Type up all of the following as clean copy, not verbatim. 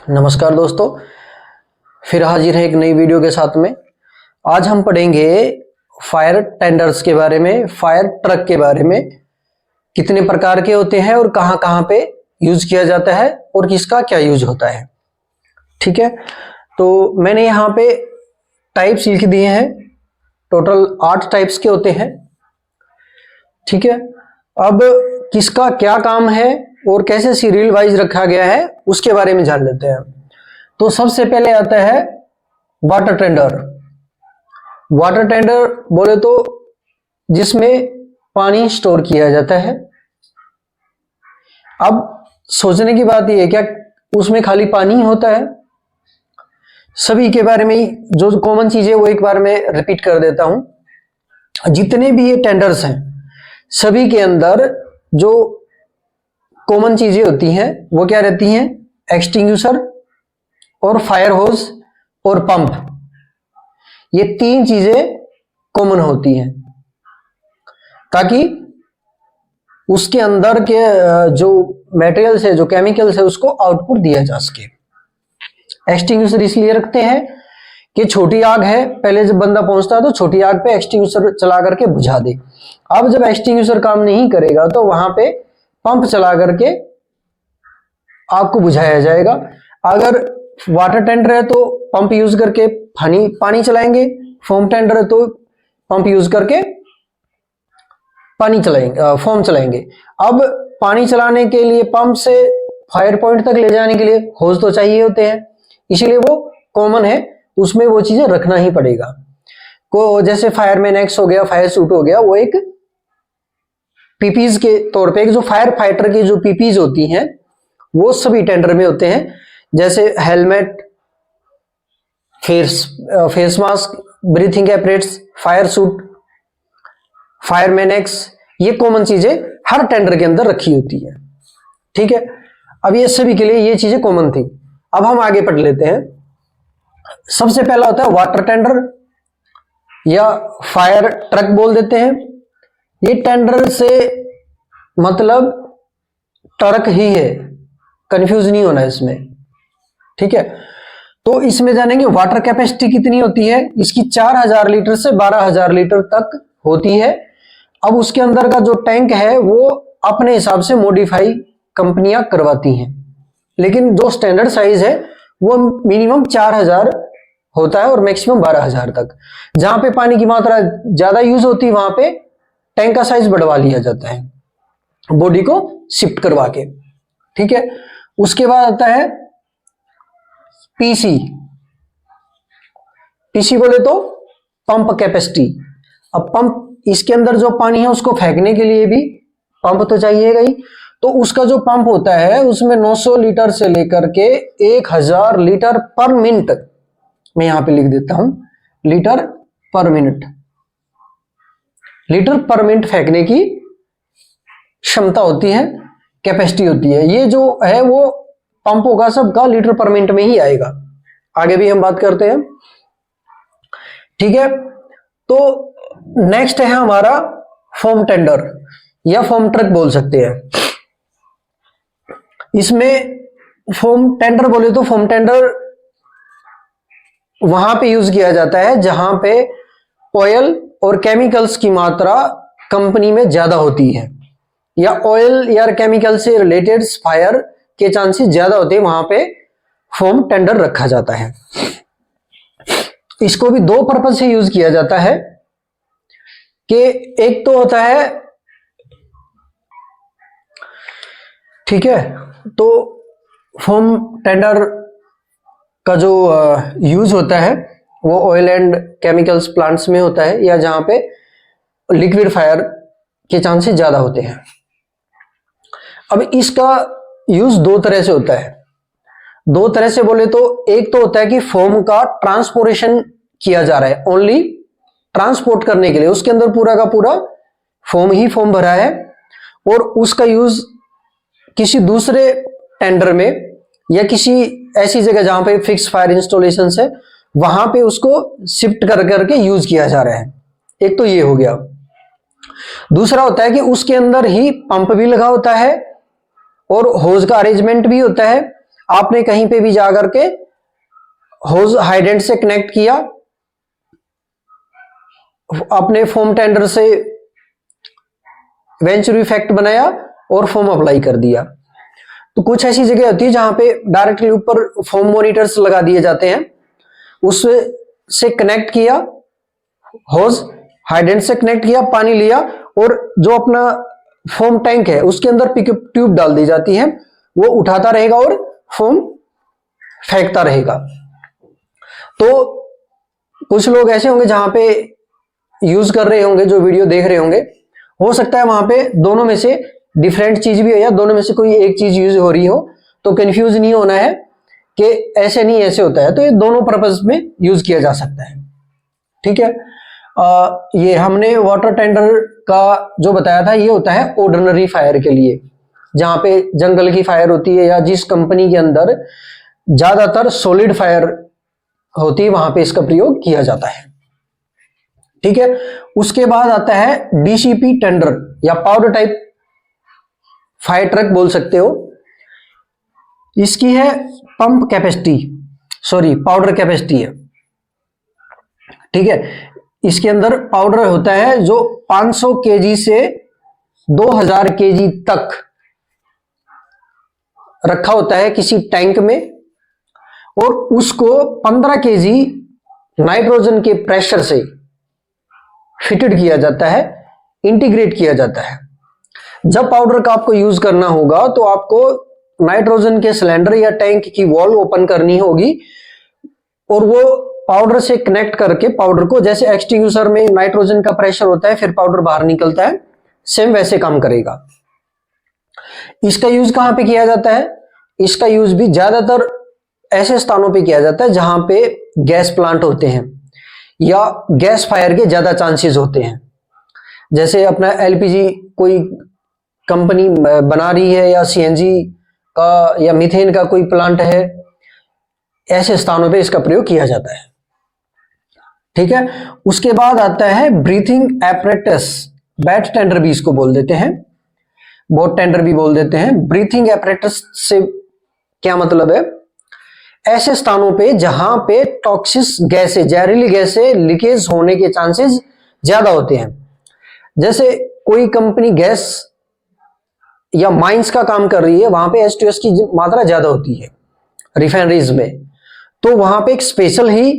नमस्कार दोस्तों, फिर हाजिर है एक नई वीडियो के साथ में। आज हम पढ़ेंगे फायर टेंडर्स के बारे में, फायर ट्रक के बारे में, कितने प्रकार के होते हैं और कहां कहां पे यूज किया जाता है और किसका क्या यूज होता है। ठीक है, तो मैंने यहाँ पे टाइप्स लिख दिए हैं। टोटल 8 टाइप्स के होते हैं। ठीक है, अब किसका क्या काम है और कैसे सीरियल वाइज रखा गया है उसके बारे में जान लेते हैं। तो सबसे पहले आता है वाटर टेंडर। वाटर टेंडर बोले तो जिसमें पानी स्टोर किया जाता है। अब सोचने की बात यह है, क्या उसमें खाली पानी ही होता है? सभी के बारे में ही जो कॉमन चीजें वो एक बार मैं रिपीट कर देता हूं। जितने भी ये टेंडर्स हैं सभी के अंदर जो कॉमन चीजें होती हैं वो क्या रहती हैं? एक्सटिंग्विशर और फायर होज और पंप, ये 3 चीजें कॉमन होती हैं ताकि उसके अंदर के जो मटेरियल्स है, जो केमिकल्स है, उसको आउटपुट दिया जा सके। एक्सटिंग्विशर इसलिए रखते हैं कि छोटी आग है, पहले जब बंदा पहुंचता है तो छोटी आग पे एक्सटिंग्विशर चला करके बुझा दे। अब जब एक्सटिंग्विशर काम नहीं करेगा तो वहां पे पंप चला करके आग को बुझाया जाएगा। अगर वाटर टेंडर है तो पंप यूज करके पानी चलाएंगे, फोम टेंडर है तो पंप यूज करके पानी चलाएंगे, फोम चलाएंगे। अब पानी चलाने के लिए पंप से फायर पॉइंट तक ले जाने के लिए होज तो चाहिए होते हैं, इसीलिए वो कॉमन है, उसमें वो चीजें रखना ही पड़ेगा। को जैसे फायरमैन एक्स हो गया, फायर सूट हो गया, वो एक पीपीज के तौर पे, जो फायर फाइटर की जो पीपीज होती हैं वो सभी टेंडर में होते हैं। जैसे helmet, face mask, breathing apparatus, fire suit, fireman axe, ये कॉमन चीजें हर टेंडर के अंदर रखी होती है। ठीक है, अब ये सभी के लिए ये चीजें कॉमन थी। अब हम आगे पढ़ लेते हैं। सबसे पहला होता है वाटर टेंडर या फायर ट्रक बोल देते हैं। ये टेंडर से मतलब ट्रक ही है, कंफ्यूज नहीं होना इसमें। ठीक है, तो इसमें जानेंगे वाटर कैपेसिटी कितनी होती है। इसकी 4000 लीटर से 12000 लीटर तक होती है। अब उसके अंदर का जो टैंक है वो अपने हिसाब से मॉडिफाई कंपनियां करवाती हैं, लेकिन जो स्टैंडर्ड साइज है वो मिनिमम 4000 होता है और मैक्सिमम 12000 तक। जहां पे पानी की मात्रा ज्यादा यूज होती है वहां पे टैंक का साइज बढ़वा लिया जाता है, बॉडी को शिफ्ट करवा के। ठीक है, उसके बाद आता है पीसी। पीसी बोले तो पंप कैपेसिटी। अब पंप, इसके अंदर जो पानी है उसको फेंकने के लिए भी पंप तो चाहिएगा ही। तो उसका जो पंप होता है उसमें 900 लीटर से लेकर के 1000 लीटर पर मिनट, मैं यहां पे लिख देता हूं लीटर पर मिनट, लीटर पर मिनट फेंकने की क्षमता होती है, कैपेसिटी होती है। ये जो है वो पंपों का सबका लीटर पर मिनट में ही आएगा। आगे भी हम बात करते हैं। ठीक है, तो नेक्स्ट है हमारा फोम टेंडर या फोम ट्रक बोल सकते हैं। इसमें फोम टेंडर बोले तो फोम टेंडर वहां पे यूज किया जाता है जहां पे ऑयल और केमिकल्स की मात्रा कंपनी में ज्यादा होती है, या ऑयल या केमिकल से रिलेटेड फायर के चांसेस ज्यादा होते हैं, वहां पे फोम टेंडर रखा जाता है। इसको भी 2 पर्पज से यूज किया जाता है कि एक तो होता है, ठीक है, तो फोम टेंडर का जो यूज होता है वो ऑयल एंड केमिकल्स प्लांट्स में होता है, या जहां पे लिक्विड फायर के चांसेस ज्यादा होते हैं। अब इसका यूज 2 तरह से होता है। 2 तरह से बोले तो एक तो होता है कि फोम का ट्रांसपोर्टेशन किया जा रहा है, ओनली ट्रांसपोर्ट करने के लिए, उसके अंदर पूरा का पूरा फोम ही फोम भरा है और उसका यूज किसी दूसरे टेंडर में या किसी ऐसी जगह जहां पे फिक्स फायर इंस्टॉलेशन है वहां पे उसको शिफ्ट कर करके यूज किया जा रहा है। एक तो ये हो गया। दूसरा होता है कि उसके अंदर ही पंप भी लगा होता है और होज का अरेंजमेंट भी होता है। आपने कहीं पे भी जाकर के होज हाइडेंट से कनेक्ट किया, अपने फोम टेंडर से वेंचुरी इफेक्ट बनाया और फोम अप्लाई कर दिया। तो कुछ ऐसी जगह होती है जहां पे डायरेक्टली ऊपर फोम मॉनिटर्स लगा दिए जाते हैं, उससे कनेक्ट किया, होज हाइडेंट से कनेक्ट किया, पानी लिया और जो अपना फोम टैंक है उसके अंदर पिकअप ट्यूब डाल दी जाती है, वो उठाता रहेगा और फोम फेंकता रहेगा। तो कुछ लोग ऐसे होंगे जहां पे यूज कर रहे होंगे, जो वीडियो देख रहे होंगे, हो सकता है वहां पे दोनों में से डिफरेंट चीज भी हो या दोनों में से कोई एक चीज यूज हो रही हो, तो कंफ्यूज नहीं होना है कि ऐसे नहीं ऐसे होता है। तो ये दोनों पर्पज में यूज किया जा सकता है, ठीक है। ये हमने वाटर टेंडर का जो बताया था, ये होता है ऑर्डिनरी फायर के लिए, जहां पे जंगल की फायर होती है या जिस कंपनी के अंदर ज्यादातर सॉलिड फायर होती है, वहां पे इसका प्रयोग किया जाता है, ठीक है। उसके बाद आता है डीसीपी टेंडर या पाउडर टाइप फायर ट्रक बोल सकते हो। इसकी है pump capacity, sorry powder capacity है, ठीक है। इसके अंदर पाउडर होता है जो 500 केजी से 2000 केजी तक रखा होता है किसी टैंक में, और उसको 15 केजी नाइट्रोजन के प्रेशर से फिटेड किया जाता है, इंटीग्रेट किया जाता है। जब पाउडर का आपको यूज करना होगा तो आपको नाइट्रोजन के सिलेंडर या टैंक की वॉल्व ओपन करनी होगी और वो पाउडर से कनेक्ट करके पाउडर को, जैसे एक्सटिंग्विशर में नाइट्रोजन का प्रेशर होता है फिर पाउडर बाहर निकलता है, सेम वैसे काम करेगा। इसका यूज कहां पे किया जाता है? इसका यूज भी ज्यादातर ऐसे स्थानों पे किया जाता है जहां पे गैस प्लांट होते हैं या गैस फायर के ज्यादा चांसेस होते हैं। जैसे अपना एलपीजी कोई कंपनी बना रही है या सीएनजी का या मीथेन का कोई प्लांट है, ऐसे स्थानों पे इसका प्रयोग किया जाता है, ठीक है। उसके बाद आता है ब्रीथिंग एपरेटस, बैट टेंडर भी इसको बोल देते हैं, बोट टेंडर भी बोल देते हैं। ब्रीथिंग एपरेटस से क्या मतलब है? ऐसे स्थानों पे जहां पे टॉक्सिस गैसें, जहरीली गैसें लीकेज होने के चांसेस ज्यादा होते हैं। जैसे कोई कंपनी गैस या माइंस का काम कर रही है, वहां पे H2S की मात्रा ज्यादा होती है रिफाइनरीज में, तो वहां पे एक स्पेशल ही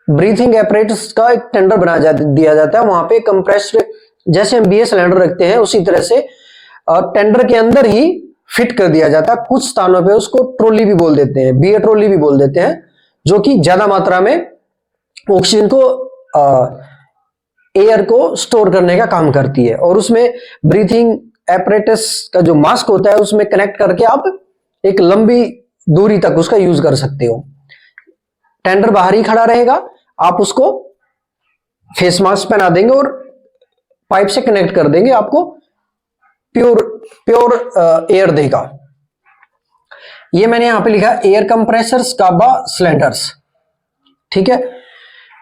ब्रीथिंग एपरेटस का एक टेंडर बना दिया जाता है। वहां पे कंप्रेस्ड, जैसे हम BA सिलेंडर रखते हैं उसी तरह से टेंडर के अंदर ही फिट कर दिया जाता है। कुछ स्थानों पे उसको ट्रॉली भी बोल देते हैं, BA ट्रॉली भी बोल देते हैं, जो कि ज्यादा मात्रा में ऑक्सीजन को, एयर को स्टोर करने का काम करती है। और उसमें ब्रीथिंग एपरेटस का जो मास्क होता है उसमें कनेक्ट करके आप एक लंबी दूरी तक उसका यूज कर सकते हो। टेंडर बाहर ही खड़ा रहेगा, आप उसको फेस मास्क पहना देंगे और पाइप से कनेक्ट कर देंगे, आपको प्योर एयर देगा। ये मैंने यहां पे लिखा एयर कंप्रेसर्स काबा सिलेंडर्स, ठीक है।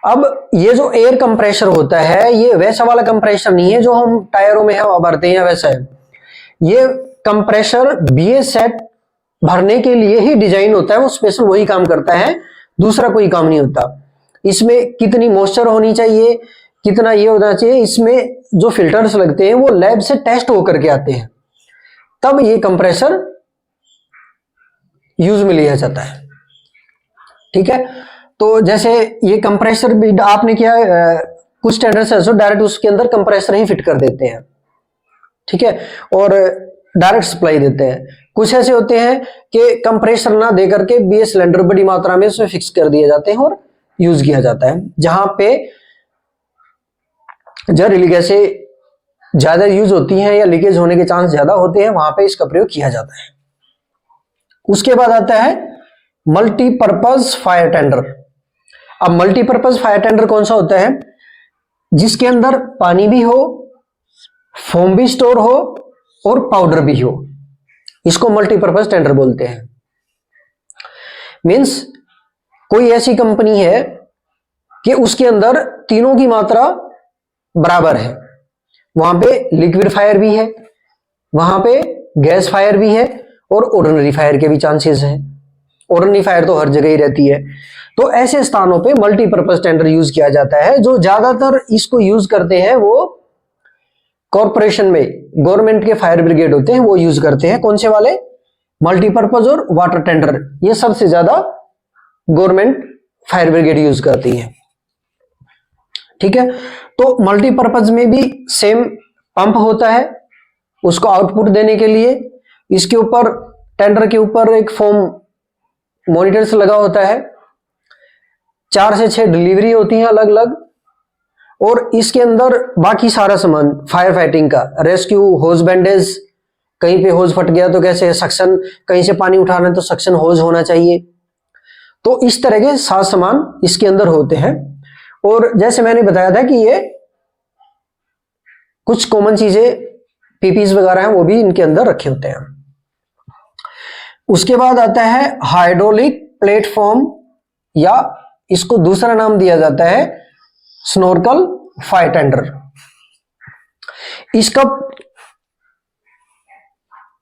अब ये जो एयर कंप्रेसर होता है ये वैसा वाला कंप्रेसर नहीं है जो हम टायरों में हवा भरते हैं वैसा है। ये कंप्रेसर BA सेट भरने के लिए ही डिजाइन होता है, वो स्पेशल वही काम करता है, दूसरा कोई काम नहीं होता। इसमें कितनी मॉइस्चर होनी चाहिए, कितना ये होना चाहिए, इसमें जो फिल्टर्स लगते हैं वो लैब से टेस्ट होकर के आते हैं, तब ये कंप्रेसर यूज में लिया जाता है, ठीक है। तो जैसे ये कंप्रेसर भी आपने क्या कुछ टेंडर्स ऐसे डायरेक्ट उसके अंदर कंप्रेसर ही फिट कर देते हैं, ठीक है, और डायरेक्ट सप्लाई देते हैं। कुछ ऐसे होते हैं कि कंप्रेसर ना दे करके BA सिलेंडर बड़ी मात्रा में उसमें फिक्स कर दिए जाते हैं और यूज किया जाता है। जहां पे जहरीली गैसें ज्यादा यूज होती हैं या लीकेज होने के चांस ज्यादा होते हैं, वहां पे इसका प्रयोग किया जाता है। उसके बाद आता है मल्टीपर्पज फायर टेंडर। अब मल्टीपर्पज फायर टेंडर कौन सा होता है? जिसके अंदर पानी भी हो, फोम भी स्टोर हो और पाउडर भी हो, इसको मल्टीपर्पज टेंडर बोलते हैं। मींस कोई ऐसी कंपनी है कि उसके अंदर तीनों की मात्रा बराबर है, वहां पे लिक्विड फायर भी है, वहां पे गैस फायर भी है और ऑर्डिनरी फायर के भी चांसेस हैं। ऑर्डिनरी फायर तो हर जगह ही रहती है। तो ऐसे स्थानों पे मल्टीपर्पज टेंडर यूज किया जाता है। जो ज्यादातर इसको यूज करते हैं वो कॉरपोरेशन में गवर्नमेंट के फायर ब्रिगेड होते हैं, वो यूज करते हैं। कौन से वाले? मल्टीपर्पज और वाटर टेंडर, ये सबसे ज्यादा गवर्नमेंट फायर ब्रिगेड यूज करती है। ठीक है, तो मल्टीपर्पज में भी सेम पंप होता है, उसको आउटपुट देने के लिए इसके ऊपर टेंडर के ऊपर एक फोम मॉनिटर्स लगा होता है। 4 से 6 डिलीवरी होती हैं अलग अलग, और इसके अंदर बाकी सारा सामान फायर फाइटिंग का, रेस्क्यू, होज बैंडेज, कहीं पे होज फट गया तो कैसे सक्शन, कहीं से पानी उठाना है तो सक्शन होज होना चाहिए। तो इस तरह के सात सामान इसके अंदर होते हैं। और जैसे मैंने बताया था कि ये कुछ कॉमन चीजें पीपीज वगैरह हैं वो भी इनके अंदर रखे होते हैं। उसके बाद आता है हाइड्रोलिक प्लेटफॉर्म, या इसको दूसरा नाम दिया जाता है स्नॉर्कल फायर टेंडर। इसका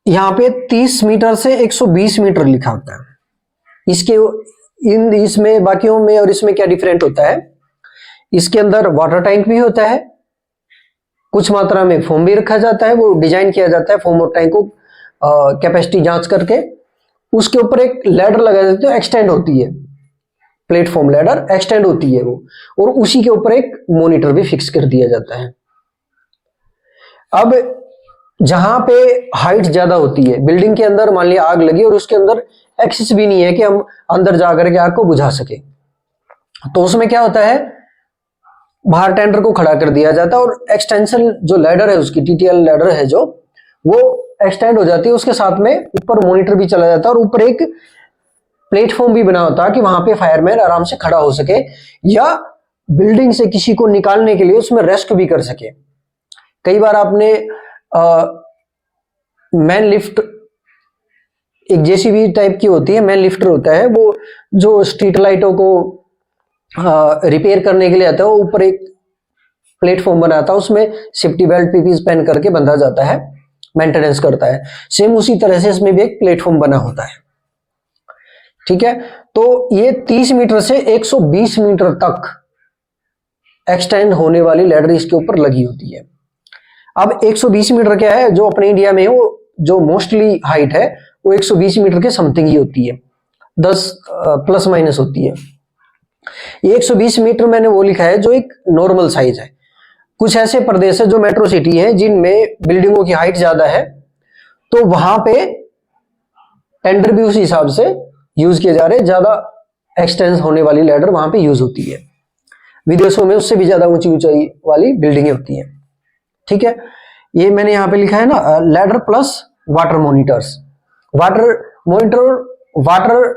यहां पे 30 मीटर से 120 मीटर लिखा होता है। इसमें बाकियों में और इसमें क्या डिफरेंट होता है? इसके अंदर वाटर टैंक भी होता है, कुछ मात्रा में फोम भी रखा जाता है। वो डिजाइन किया जाता है फोम और टैंक को कैपेसिटी जांच करके। उसके ऊपर एक लैडर लगा देते हैं, एक्सटेंड होती है, प्लेटफॉर्म लैडर एक्सटेंड होती है वो, और उसी के ऊपर एक मॉनिटर भी फिक्स कर दिया जाता है। अब जहां पे हाइट ज्यादा होती है बिल्डिंग के अंदर, मान लिया आग लगी और उसके अंदर एक्सेस भी नहीं है कि हम अंदर जाकर के आग को बुझा सके, तो उसमें क्या होता है, बाहर टेंडर को खड़ा कर दिया जाता है और एक्सटेंशन जो लैडर है उसकी, टीटीएल लैडर है जो, वो एक्सटेंड हो जाती है। उसके साथ में ऊपर मॉनिटर भी चला जाता है और ऊपर एक प्लेटफॉर्म भी बना होता है कि वहां पे फायरमैन आराम से खड़ा हो सके, या बिल्डिंग से किसी को निकालने के लिए उसमें रेस्क्यू भी कर सके। कई बार आपने मैन लिफ्ट, एक जेसीबी टाइप की होती है, मैन लिफ्टर होता है वो, जो स्ट्रीट लाइटों को रिपेयर करने के लिए आता है, वो ऊपर एक प्लेटफॉर्म बनाता है, उसमें सेफ्टी बेल्ट पीपीज पहन करके बंधा जाता है, मेंटेनेंस करता है। सेम उसी तरह से इसमें भी एक प्लेटफॉर्म बना होता है। ठीक है, तो ये 30 मीटर से 120 मीटर तक एक्सटेंड होने वाली लैडर इसके ऊपर लगी होती है। अब 120 मीटर क्या है, जो अपने इंडिया में है वो जो मोस्टली हाइट है वो 120 मीटर के समथिंग ही होती है, 10 प्लस माइनस होती है। ये 120 मीटर मैंने वो लिखा है जो एक नॉर्मल साइज है। कुछ ऐसे प्रदेश है जो मेट्रो सिटी है जिनमें बिल्डिंगों की हाइट ज्यादा है, तो वहां पे टेंडर भी उस हिसाब से यूज किए जा रहे हैं, ज्यादा एक्सटेंस होने वाली लैडर वहां पे यूज होती है। विदेशों में उससे भी ज्यादा ऊंची ऊंचाई वाली बिल्डिंगें होती हैं। ठीक है, ये मैंने यहां पे लिखा है ना, ladder plus water monitors. Water monitor, water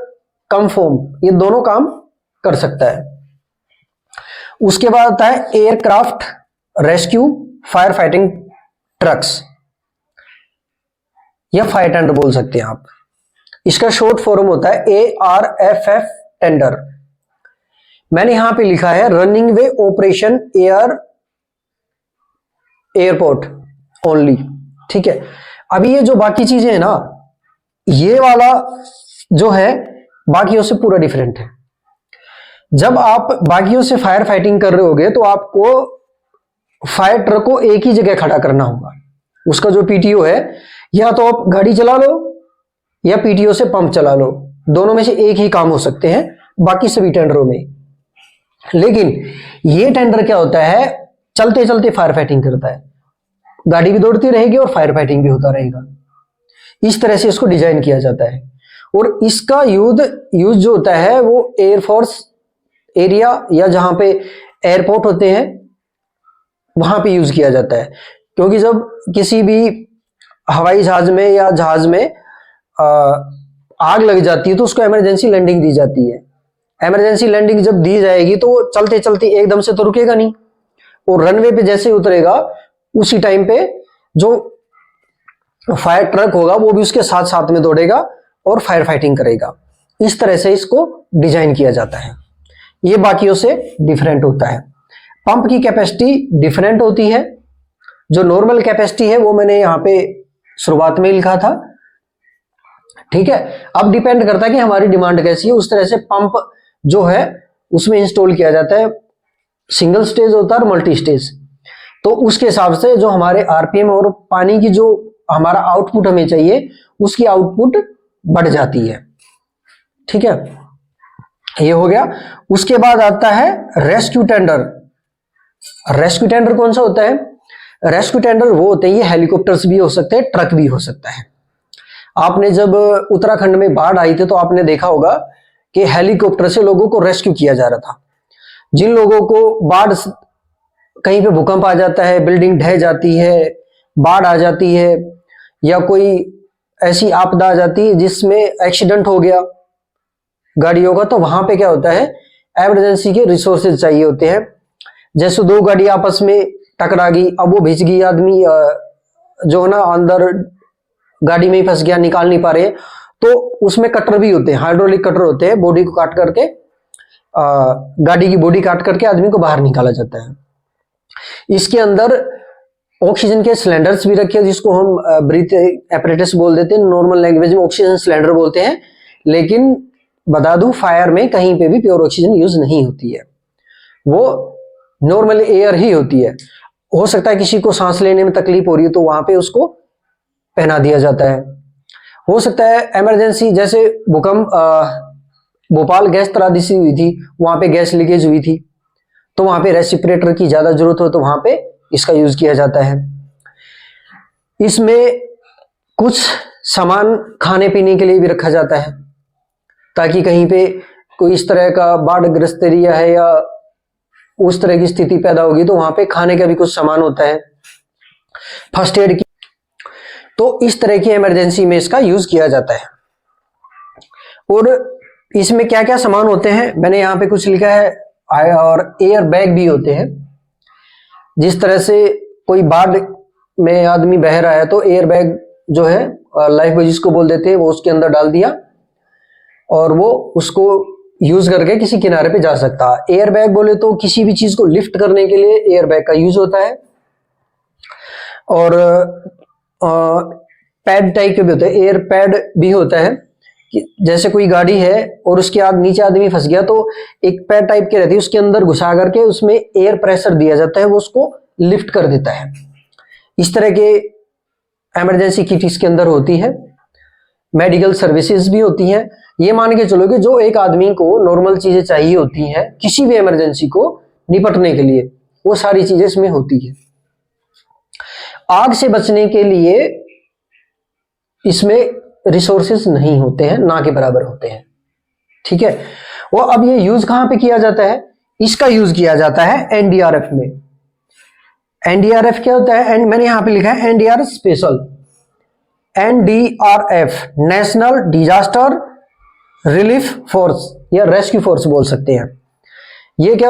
cum foam, ये दोनों काम कर सकता है। उसके बाद आता है aircraft rescue fire fighting trucks, या फायर टेंडर बोल सकते हैं आप। इसका शॉर्ट फॉर्म होता है ARFF टेंडर। मैंने यहां पे लिखा है रनिंग वे ऑपरेशन एयरपोर्ट ओनली। ठीक है, अभी ये जो बाकी चीजें हैं ना, ये वाला जो है बाकियों से पूरा डिफरेंट है। जब आप बाकियों से फायर फाइटिंग कर रहे होगे तो आपको फायर ट्रक को एक ही जगह खड़ा करना होगा। उसका जो पीटीओ है, या तो आप गाड़ी चला लो या पीटीओ से पंप चला लो, दोनों में से एक ही काम हो सकते हैं बाकी सभी टेंडरों में। लेकिन ये टेंडर क्या होता है, चलते चलते फायर फाइटिंग करता है, गाड़ी भी दौड़ती रहेगी और फायर फाइटिंग भी होता रहेगा। इस तरह से इसको डिजाइन किया जाता है। और इसका यूज जो होता है वो एयरफोर्स एरिया या जहां पे एयरपोर्ट होते हैं वहां पे यूज किया जाता है। क्योंकि जब किसी भी हवाई जहाज में या जहाज में आग लग जाती है तो उसको इमरजेंसी लैंडिंग दी जाती है। इमरजेंसी लैंडिंग जब दी जाएगी तो वो चलते चलते एकदम से तो रुकेगा नहीं, और रनवे पे जैसे उतरेगा उसी टाइम पे जो फायर ट्रक होगा वो भी उसके साथ साथ में दौड़ेगा और फायर फाइटिंग करेगा। इस तरह से इसको डिजाइन किया जाता है। ये बाकियों से डिफरेंट होता है। पंप की कैपेसिटी डिफरेंट होती है। जो नॉर्मल कैपेसिटी है वो मैंने यहाँ पे शुरुआत में लिखा था, ठीक है, अब डिपेंड करता है कि हमारी डिमांड कैसी है, उस तरह से पंप जो है उसमें इंस्टॉल किया जाता है। सिंगल स्टेज होता है और मल्टी स्टेज, तो उसके हिसाब से जो हमारे आरपीएम और पानी की जो हमारा आउटपुट हमें चाहिए उसकी आउटपुट बढ़ जाती है। ठीक है, ये हो गया। उसके बाद आता है रेस्क्यू टेंडर। रेस्क्यू टेंडर कौन सा होता है? रेस्क्यू टेंडर वो होते हैं, ये हेलीकॉप्टर्स भी हो सकते हैं, ट्रक भी हो सकता है। आपने जब उत्तराखंड में बाढ़ आई थी तो आपने देखा होगा कि हेलीकॉप्टर से लोगों को रेस्क्यू किया जा रहा था। जिन लोगों को बाढ़, कहीं पे भूकंप आ जाता है, बिल्डिंग ढह जाती है, बाढ़ आ जाती है, या कोई ऐसी आपदा आ जाती है जिसमें एक्सीडेंट हो गया गाड़ियों का, तो वहां पे क्या होता है, इमरजेंसी के रिसोर्सेज चाहिए होते हैं। जैसे दो गाड़ी आपस में टकरा गई, अब वो भिज गई, आदमी जो है ना अंदर गाड़ी में ही फंस गया, निकाल नहीं पा रहे, तो उसमें कटर भी होते हैं, हाइड्रोलिक कटर होते हैं, बॉडी को काट करके गाड़ी की बॉडी काट करके आदमी को बाहर निकाला जाता है। इसके अंदर ऑक्सीजन के सिलेंडर्स भी रखे हैं, जिसको हम ब्रीथ एपरेटस बोल देते हैं, नॉर्मल लैंग्वेज में ऑक्सीजन सिलेंडर बोलते हैं। लेकिन बता दूं, फायर में कहीं पे भी प्योर ऑक्सीजन यूज नहीं होती है, वो नॉर्मल एयर ही होती है। हो सकता है किसी को सांस लेने में तकलीफ हो रही है तो वहां पे उसको पहना दिया जाता है। हो सकता है इमरजेंसी, जैसे भूकंप भोपाल गैस त्रासदी हुई थी, वहां पे गैस लीकेज हुई थी, तो वहां पे रेसिपिरेटर की ज्यादा जरूरत हो तो वहां पे इसका यूज किया जाता है। इसमें कुछ सामान खाने पीने के लिए भी रखा जाता है, ताकि कहीं पे कोई इस तरह का बाढ़ग्रस्त एरिया है या उस तरह की स्थिति पैदा होगी तो वहां पे खाने का भी कुछ सामान होता है, फर्स्ट एड की। तो इस तरह की इमरजेंसी में इसका यूज किया जाता है। और इसमें क्या क्या सामान होते हैं मैंने यहाँ पे कुछ लिखा है, और एयर बैग भी होते हैं। जिस तरह से कोई बाढ़ में आदमी बह रहा है तो एयर बैग जो है, लाइफ बॉय जिसको बोल देते हैं, वो उसके अंदर डाल दिया और वो उसको यूज करके किसी किनारे पे जा सकता है। एयर बैग बोले तो किसी भी चीज को लिफ्ट करने के लिए एयर बैग का यूज होता है। और पैड टाइप के भी होते हैं, एयर पैड भी होता है कि जैसे कोई गाड़ी है और उसके नीचे आदमी फंस गया तो एक पैड टाइप के रहती है, उसके अंदर घुसा करके उसमें एयर प्रेशर दिया जाता है, वो उसको लिफ्ट कर देता है। इस तरह के इमरजेंसी किट इसके अंदर होती है। मेडिकल सर्विसेज भी होती हैं। ये मान के चलो कि जो एक आदमी को नॉर्मल चीजें चाहिए होती हैं किसी भी इमरजेंसी को निपटने के लिए, वो सारी चीजें इसमें होती है। आग से बचने के लिए इसमें रिसोर्सेज नहीं होते हैं, ना के बराबर होते हैं। ठीक है, वो अब ये यूज कहां पे किया जाता है? इसका यूज किया जाता है एनडीआरएफ में। एनडीआरएफ क्या होता है? मैंने यहां पे लिखा है NDRF special, NDRF national disaster relief force या रेस्क्यू फोर्स बोल सकते हैं। ये क्या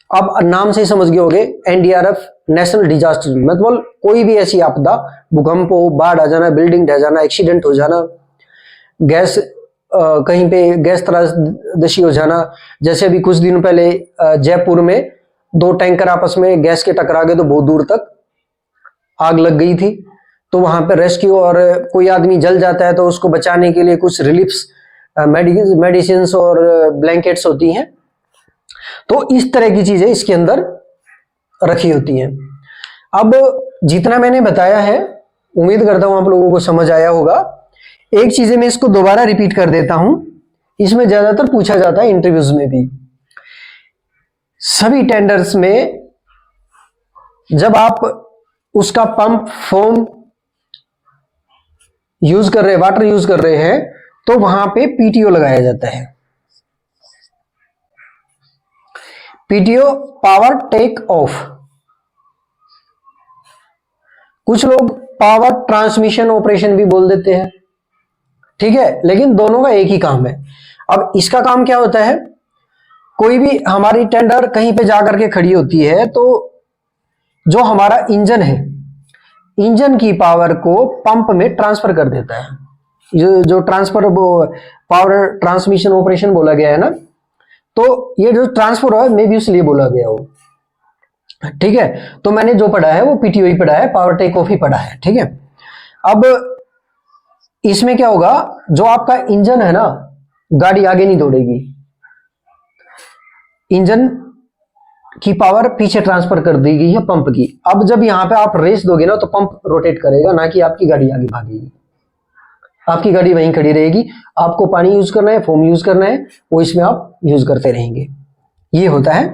अब नाम से ही समझ गए होंगे, एनडीआरएफ नेशनल डिजास्टर मतलब कोई भी ऐसी आपदा, भूकंप हो, बाढ़ आ जाना, बिल्डिंग ढह जाना, एक्सीडेंट हो जाना, गैस कहीं पे गैस त्रासदी हो जाना। जैसे अभी कुछ दिन पहले जयपुर में 2 टैंकर आपस में गैस के टकरा गए तो बहुत दूर तक आग लग गई थी, तो वहां पे रेस्क्यू, और कोई आदमी जल जाता है तो उसको बचाने के लिए कुछ रिलीफ्स मेडिसिन और ब्लैंकेट्स होती हैं। तो इस तरह की चीजें इसके अंदर रखी होती हैं। अब जितना मैंने बताया है उम्मीद करता हूं आप लोगों को समझ आया होगा। एक चीजें मैं इसको दोबारा रिपीट कर देता हूं, इसमें ज्यादातर पूछा जाता है इंटरव्यूज में भी। सभी टेंडर्स में जब आप उसका पंप फोम यूज कर रहे हैं, वाटर यूज कर रहे हैं, तो वहां पे पीटीओ लगाया जाता है। पीटीओ पावर टेक ऑफ, कुछ लोग पावर ट्रांसमिशन ऑपरेशन भी बोल देते हैं। ठीक है, लेकिन दोनों का एक ही काम है। अब इसका काम क्या होता है, कोई भी हमारी टेंडर कहीं पे जाकर के खड़ी होती है तो जो हमारा इंजन है, इंजन की पावर को पंप में ट्रांसफर कर देता है। जो ट्रांसफर पावर ट्रांसमिशन ऑपरेशन बोला गया है ना, तो ये जो ट्रांसफर है मे भी इसलिए बोला गया हो। ठीक है, तो मैंने जो पढ़ा है वो पीटीओ ही पढ़ा है, पावर टेक ऑफ ही पढ़ा है। ठीक है, अब इसमें क्या होगा, जो आपका इंजन है ना, गाड़ी आगे नहीं दौड़ेगी, इंजन की पावर पीछे ट्रांसफर कर दी गई है पंप की। अब जब यहां पे आप रेस दोगे ना, तो पंप रोटेट करेगा, ना कि आपकी गाड़ी आगे भागेगी। आपकी गाड़ी वहीं खड़ी रहेगी। आपको पानी यूज करना है, फोम यूज करना है, वो इसमें आप यूज करते रहेंगे। ये होता है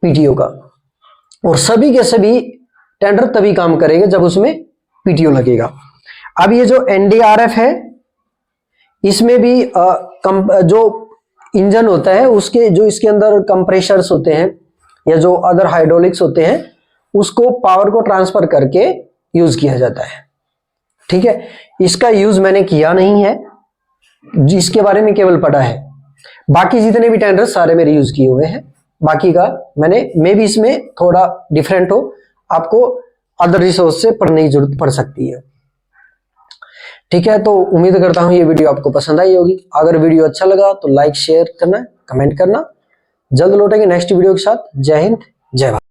पीटीओ का। और सभी के सभी टेंडर तभी काम करेंगे जब उसमें पीटीओ लगेगा। अब ये जो एनडीआरएफ है, इसमें भी जो इंजन होता है उसके जो इसके अंदर कंप्रेशर्स होते हैं या जो अदर हाइड्रोलिक्स होते हैं, उसको पावर को ट्रांसफर करके यूज किया जाता है। ठीक है, इसका यूज मैंने किया नहीं है, जिसके बारे में केवल पढ़ा है। बाकी जितने भी टेंडर सारे मेरे यूज किए हुए हैं। बाकी का मैं भी इसमें थोड़ा डिफरेंट हो, आपको अदर रिसोर्स से पढ़ने की जरूरत पड़ सकती है। ठीक है, तो उम्मीद करता हूं ये वीडियो आपको पसंद आई होगी। अगर वीडियो अच्छा लगा तो लाइक शेयर करना, कमेंट करना। जल्द लौटेंगे नेक्स्ट वीडियो के साथ। जय हिंद, जय भारत।